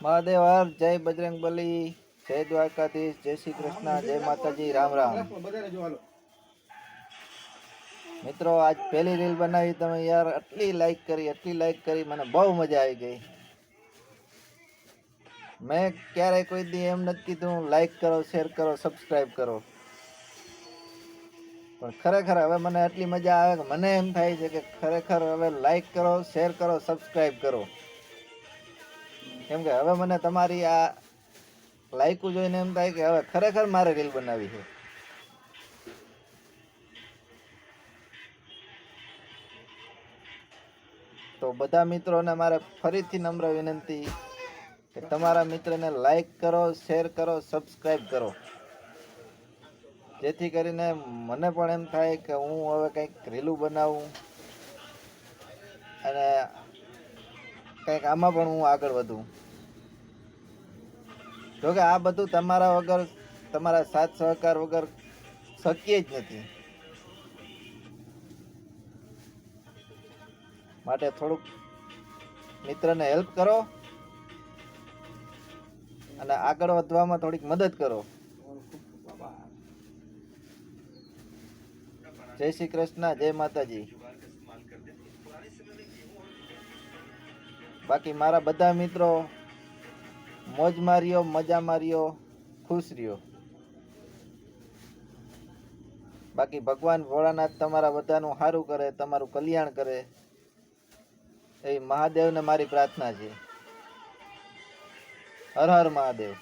મહાદેવ હર, જય બજરંગબલી, જય દ્વારકાધીશ, જય શ્રી કૃષ્ણ, જય માતાજી, રામ રામ। મિત્રો આજ પહેલી રીલ બનાવી તમે યાર, આટલી લાઈક કરી, મને બહુ મજા આવી ગઈ। મેં ક્યારેય કોઈ દી એમ નથી કીધું લાઈક કરો, શેર કરો, સબસ્ક્રાઈબ કરો, પણ ખરેખર હવે મને આટલી મજા આવે કે મને એમ થાય છે કે ખરેખર હવે લાઈક કરો, શેર કરો, સબસ્ક્રાઈબ કરો, કેમ કે હવે મને તમારી આ લાઈકું જોઈને એમ થાય કે હવે ખરેખર મારે રીલ બનાવી છે। તો બધા મિત્રોને મારે ફરીથી નમ્ર વિનંતી કે તમારા મિત્રને લાઈક કરો, શેર કરો, સબસ્ક્રાઈબ કરો, જેથી કરીને મને પણ એમ થાય કે હું હવે કંઈક રીલું બનાવું અને કંઈક આમાં પણ હું આગળ વધું। જોકે આ બધું તમારા વગર, તમારા સાથ સહકાર વગર શક્ય જ નથી, માટે થોડુંક મિત્રને હેલ્પ કરો અને આગળ વધવામાં થોડીક મદદ કરો। જય શ્રી કૃષ્ણ, જય માતાજી। બાકી મારા બધા મિત્રો મોજ માર્યો, મજા માર્યો, ખુશ રહ્યો। બાકી ભગવાન ભોળાનાથ તમારા બધાનું સારું કરે, તમારું કલ્યાણ કરે, એ મહાદેવને મારી પ્રાર્થના છે। હર હર મહાદેવ।